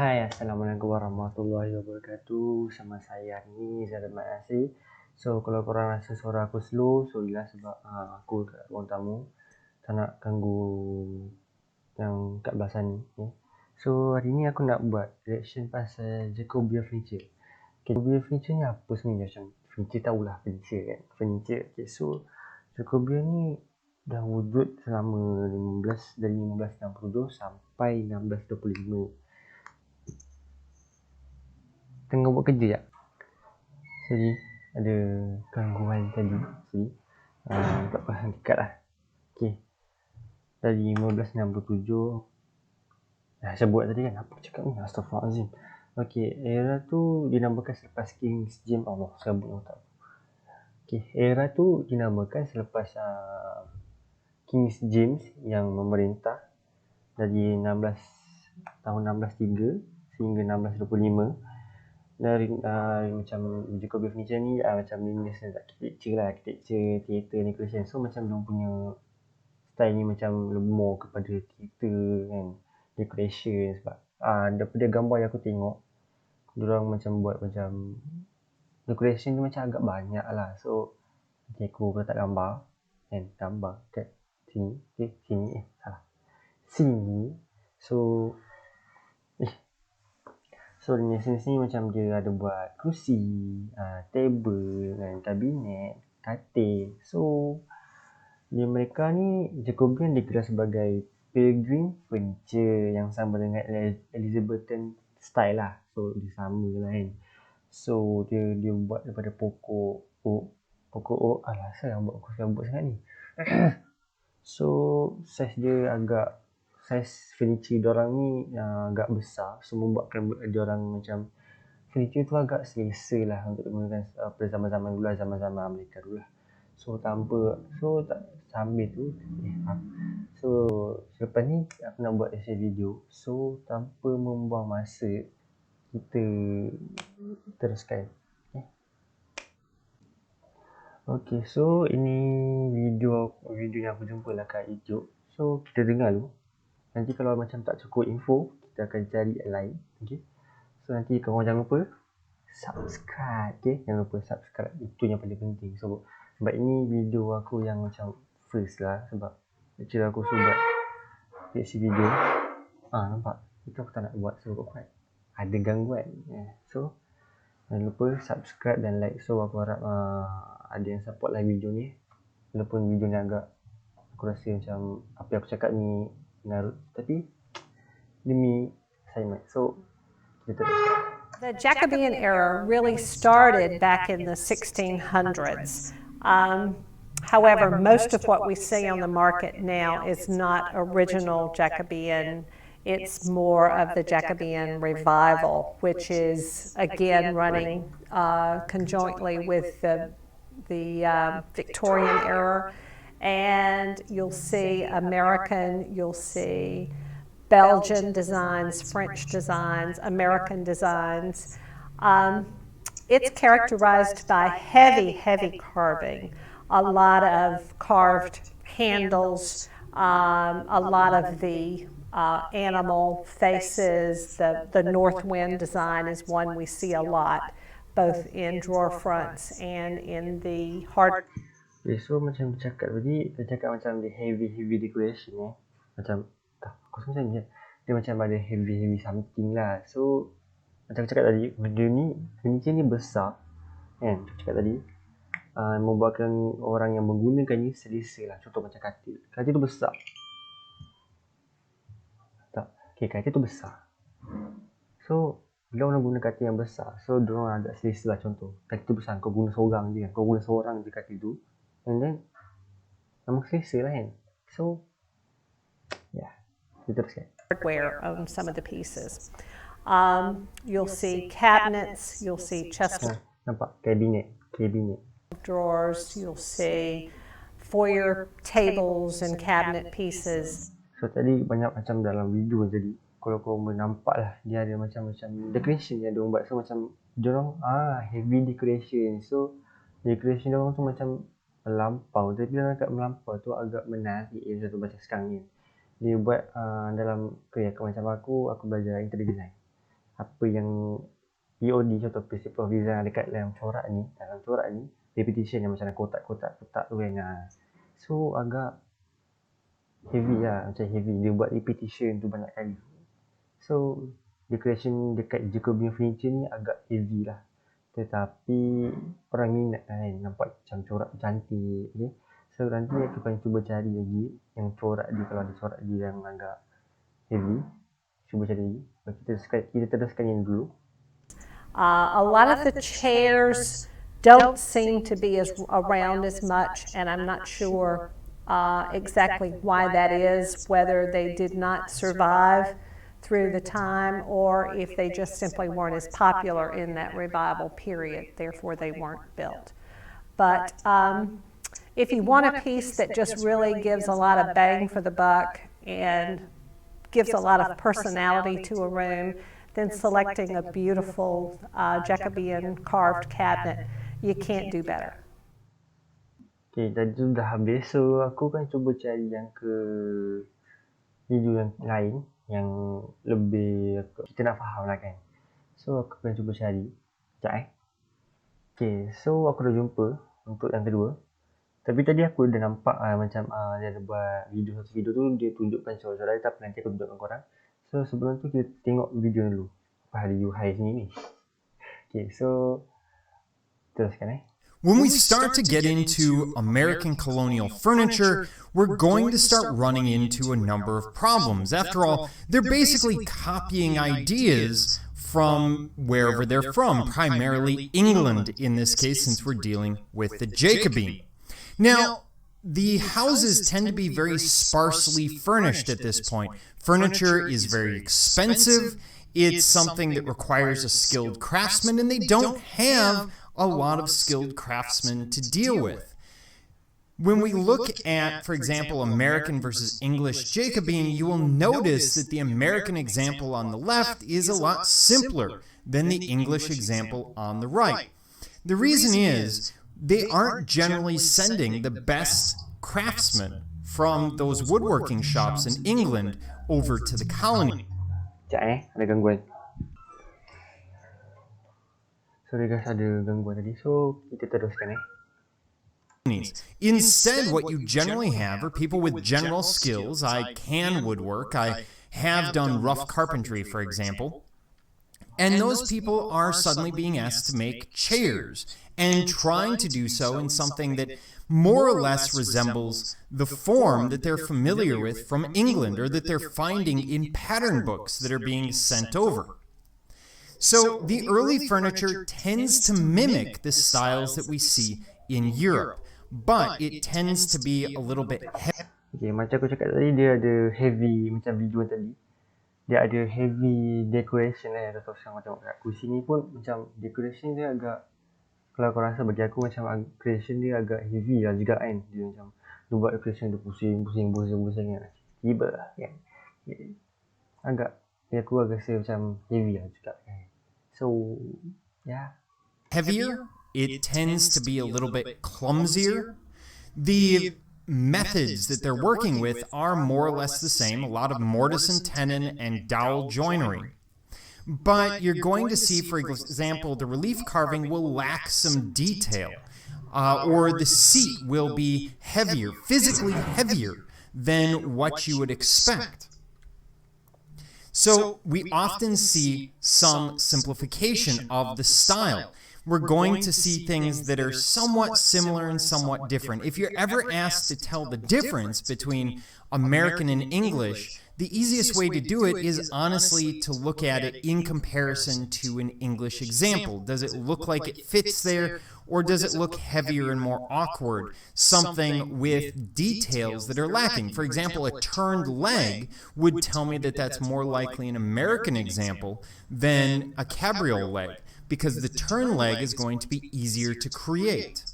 Hai, Assalamualaikum warahmatullahi wabarakatuh. Sama saya ni Zara Masih. So, kalau korang rasa suara aku slow, so ialah sebab aku kat ruang tamu. Tak nak ganggu yang kat belah sana ni. So, hari ni aku nak buat reaction pasal Jacobean furniture. Jacobean furniture ni apa sebenarnya? Macam furniture tahulah furniture kan. Furniture. Okay, so Jacobean ni dah wujud selama dari 1562 sampai 1625. Tengah buat kerja tak? Jadi ada gangguan tadi. Jadi tak apa, dekat lah. Okay. Dari 1567. Dah saya buat tadi kan. Apa cakap ni? Astaghfirullahaladzim. Okay. Era tu dinamakan selepas King James. Allah, saya buat tak. Okay. Era tu dinamakan selepas King James yang memerintah dari tahun 1603 sehingga 1625. Dari macam Jacobean furniture ni macam jenis architecture lah, architecture, theater, decoration. So macam dia punya style ni macam more kepada theater kan, decoration. Sebab daripada gambar yang aku tengok, diorang macam buat macam decoration tu macam agak banyak lah. So nanti aku letak gambar kan, gambar kat sini. Okay, sini salah, sini. So di sini macam dia ada buat kerusi, table, dan kabinet, katil. So di mereka ni Jacobean digelar sebagai Pilgrim furniture yang sama dengan Elizabethan style lah. So dia sama lah kan. So dia buat daripada pokok oak. Alah, saya buat sangat ni. So size furniture diorang ni agak besar. So membuatkan diorang macam furniture tu agak selesa lah untuk digunakan pada zaman-zaman dulu lah, zaman-zaman Amerika dulu lah. So selepas ni aku nak buat video. So tanpa membuang masa, kita teruskan. Okay, so ini video yang aku jumpa lah kat YouTube. So kita dengar dulu. Nanti kalau macam tak cukup info, kita akan cari yang lain. Okay. So nanti korang jangan lupa subscribe. Okay, jangan lupa subscribe. Itu yang paling penting. So sebab ini video aku yang macam first lah. Sebab actually aku suruh buat reaction video. Nampak? Itu aku tak nak buat. So aku ada gangguan. So jangan lupa subscribe dan like. So aku harap ada yang support lah video ni. Walaupun video ni agak, aku rasa macam apa yang aku cakap ni mengarut, tapi demi assignment. So kita teruskan. The Jacobean era really started back in the 1600s. However, most of what we see on the market now is not original Jacobean. It's more of the Jacobean revival, which is again running conjointly with the Victorian era. And you'll see American, you'll see Belgian designs, French designs, American designs. It's characterized by heavy carving, a lot of carved handles, a lot of the animal faces. The north wind design is one we see a lot, both in drawer fronts and in the hard. Okay, so macam cakap tadi, dia cakap macam dia heavy decoration macam aku macam ni, dia macam ada heavy something lah. So macam aku cakap tadi, video ni furniture ni besar kan, aku cakap tadi membuatkan orang yang menggunakannya selesa lah. Contoh macam katil tu besar tak? Okay, katil tu besar. So bila orang guna katil yang besar, so diorang agak selesa lah. Contoh katil tu besar, kau guna seorang je katil tu, and then memang selesa lah kan. So kita teruskan. Hardware on some of the pieces. You'll see cabinets, you'll see chest nampak cabinet drawers, you'll see foyer tables and cabinet pieces. So tadi banyak macam dalam video jadi kalau kau nampak lah, dia ada macam decoration yang diorang buat. So macam diorang heavy decoration. So decoration diorang tu macam melampau. Tapi dalam kat melampau tu agak menarik satu macam sekarang ni. Dia buat dalam kerja macam aku belajar interior design. apa yang POD contoh principle of design dekat dalam corak ni, repetition yang macam kotak-kotak tu kan. So agak heavy lah, macam heavy. Dia buat repetition tu banyak kali. So decoration dekat Jacobean furniture ni agak heavy lah. Tetapi orang minat kan, nampak macam corak cantik. Okay? So nanti aku akan cuba cari lagi yang corak dia, kalau ada corak dia yang agak heavy. Cuba cari lagi. Kita teruskan yang dulu. A lot of the chairs don't seem to be around as much, and I'm not sure exactly why that is, whether they did not survive through the time or if they just simply weren't as popular in that revival period, therefore they weren't built. But if you want a piece that just really gives a lot of bang for the buck and gives a lot of personality to a room, then selecting a beautiful Jacobean carved cabinet, you can't do better. Okay, tadi tu dah habis. So, aku akan cuba cari yang video yang lain yang lebih kita nak faham lah kan. So, aku akan cuba cari. Sekejap Okay, so aku dah jumpa untuk yang kedua. Tapi tadi aku dah nampak macam dia ada buat satu video tu, dia tunjukkan corak-corak, tapi nanti aku tunjukkan korang. So sebelum tu kita tengok video dulu. Apa ada Yuhai sini ni. Okay, so teruskan When we start to get into American colonial furniture, we're going to start running into a number of problems. After all, they're basically copying ideas from wherever they're from, primarily England in this case, since we're dealing with the Jacobean. Now, the houses tend to be very sparsely furnished at this point. Furniture is very expensive. It's something that requires a skilled craftsman, and they don't have a lot of skilled craftsmen to deal with. When we look at, for example, American versus English Jacobean, you will notice that the American example on the left is a lot simpler than the English example on the right. The reason is they aren't generally sending the best craftsmen from those woodworking shops in England over to the colony. Ada gangguan. Sorry guys, ada gangguan tadi. So, kita teruskan Instead, what you generally have are people with general skills. I can woodwork. I have done rough carpentry, for example. And those people are suddenly being asked to make chairs and trying to do so in something that more or less resembles the form that they're familiar with from England or that they're finding in pattern books that are being sent over. So the early furniture tends to mimic the styles that we see in Europe, but it tends to be a little bit heavy. Okay, macam aku cakap tadi, dia ada heavy, macam video tadi. Dia ada heavy decoration Atau sekarang tengok kat kursi ni pun macam decoration dia agak, kalau kau rasa bagi aku macam creation dia agak heavy lah juga kan. Dia macam dia buat decoration tu pusing kan. Tiba lah kan. Agak, bagi aku agak rasa macam heavy lah juga kan. So, yeah. Heavier, it tends to be a little bit clumsier. The methods that they're working with are more or less the same, a lot of mortise and tenon and dowel joinery. But you're going to see, for example, the relief carving will lack some detail, or the seat will be heavier, physically heavier than what you would expect. So we often see some simplification of the style. We're going to see things that are somewhat similar and somewhat different. If you're ever asked to tell the difference between American and English, the easiest way to do it is honestly to look at it in comparison to an English example. Does it look like it fits there, or does it look heavier and more awkward? Something with details that are lacking. For example, a turned leg would tell me that that's more likely an American example than a cabriole leg, because the turn leg is going to be easier to create.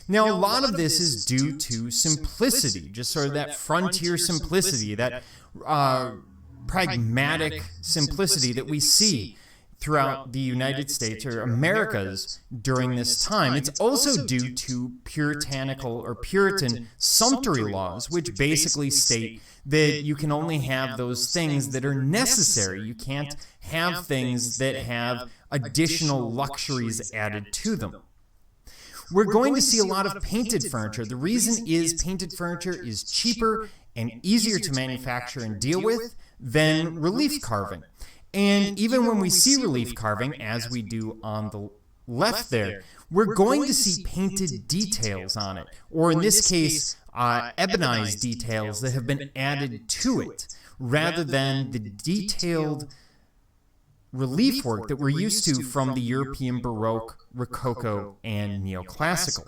Now, a lot of this is due to simplicity, just sort of that frontier simplicity, that pragmatic simplicity that we see throughout the United States or Americas during this time. It's also due to puritanical or Puritan sumptuary laws, which basically state that you can only have those things that are necessary. You can't have things that have additional luxuries added to them. We're going to see a lot of painted furniture. The reason is painted furniture is cheaper and easier to manufacture and deal with than relief carving. And even when we see relief carving, as we do on the left there, we're going to see painted details on it, or in this case, ebonized details that have been added to it, rather than the detailed relief work that we're used to from the European Baroque, Rococo, and Neoclassical.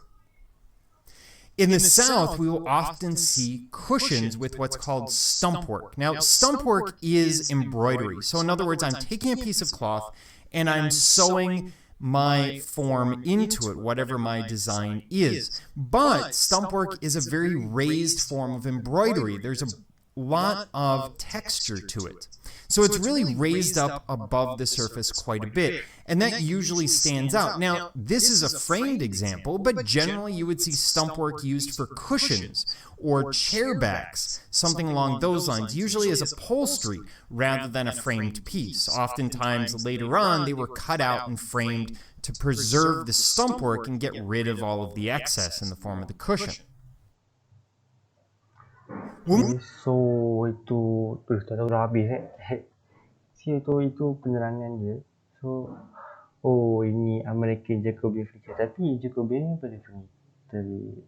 In the South, we will often see cushions with what's called stump work. Now, stump work is embroidery. So in other words, I'm taking a piece of cloth and I'm sewing my form into it, whatever my design is. But stump work is a very raised form of embroidery. There's a lot of texture to it. So it's really raised up above the surface quite a bit, and that usually stands out. Now, this is a framed example, but generally you would see stump work used for cushions or chair backs, something along those lines, usually as upholstery rather than a framed piece. Oftentimes later on, they were cut out and framed to preserve the stump work and get rid of all of the excess in the form of the cushion. So itu tak tahu dah habis So itu penerangan dia. So ini American Jacobean furniture, tapi Jacobean pada furniture.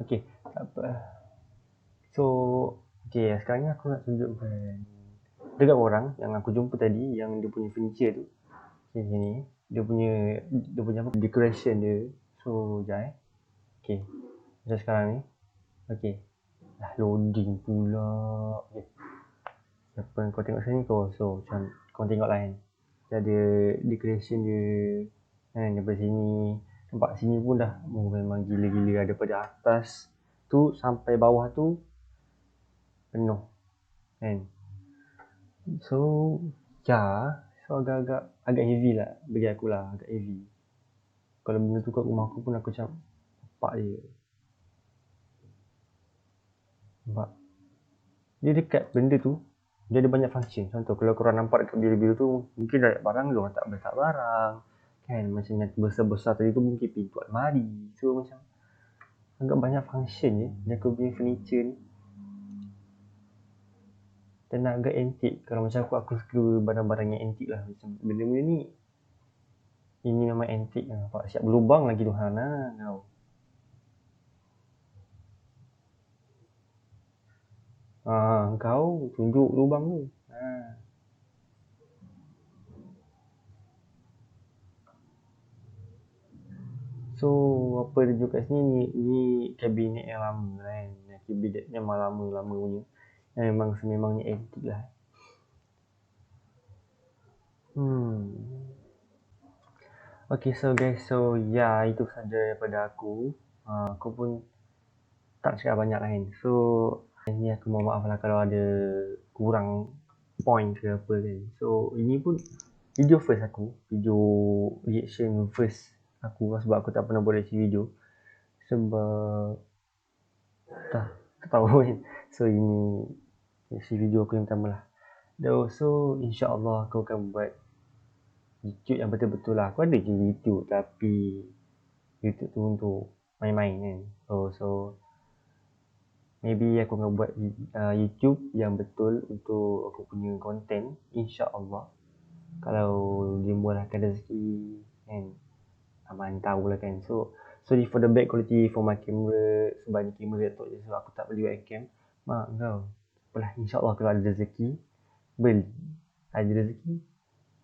Okay, tak apa. So sekarang ni aku nak tunjukkan dekat orang yang aku jumpa tadi, yang dia punya furniture tu. Sini dia punya apa, decoration dia. So okay, macam sekarang ni. Okay, dah loading pula. Okay. Siapa kau tengok sini kau, so macam kau tengok lah kan, dia ada decoration dia kan, daripada sini nampak sini pun dah memang gila-gila, daripada atas tu sampai bawah tu penuh kan. So agak heavy lah bagi aku lah, agak heavy. Kalau benda tu kat rumah aku pun aku macam nampak dia. Nampak dia dekat benda tu, dia ada banyak function. Contoh kalau korang nampak dekat biru-biru tu, mungkin dah barang dia orang tak letak barang kan, macam yang besar-besar tadi tu mungkin pintu almari. So macam agak banyak function je Jacobean furniture ni, dan agak antik. Kalau macam aku suka barang-barang yang antik lah. Macam benda-benda ni, ini memang antik lah. Nampak siap berlubang lagi tu Hana kau. Kau tunjuk lubang tu. So apa dia tunjuk kat sini ni kabinet yang lama kan. Kabinet memang lama punya. Yang sememangnya antik lah. Okay, so guys, itu saja daripada aku. Aku pun tak cakap banyak lah kan. So ni aku mohon maaf lah kalau ada kurang point ke apa kan. So ini pun video first aku, video reaction first aku, sebab aku tak pernah buat reaction video, sebab tak tahu kan. So ini reaction video aku yang pertama lah. So insyaAllah aku akan buat YouTube yang betul-betul lah. Aku ada je YouTube, tapi YouTube tu untuk main-main kan. So maybe aku akan buat YouTube yang betul untuk aku punya konten, insya-Allah. Kalau dia murahkan rezeki kan, aman tahu lah kan. So sorry for the bad quality for my camera, sebab ni kamera laptop je, sebab aku tak beli webcam. Mak kau. Apalah, insya-Allah kalau ada rezeki beli, ada rezeki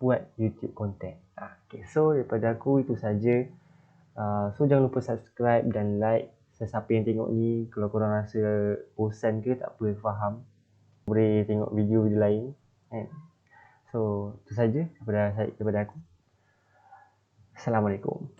buat YouTube konten. Okay, so daripada aku itu saja. So jangan lupa subscribe dan like. Sesiapa yang tengok ni, kalau korang rasa bosan ke tak apa, faham, boleh tengok video-video lain kan. So itu saja daripada aku. Assalamualaikum.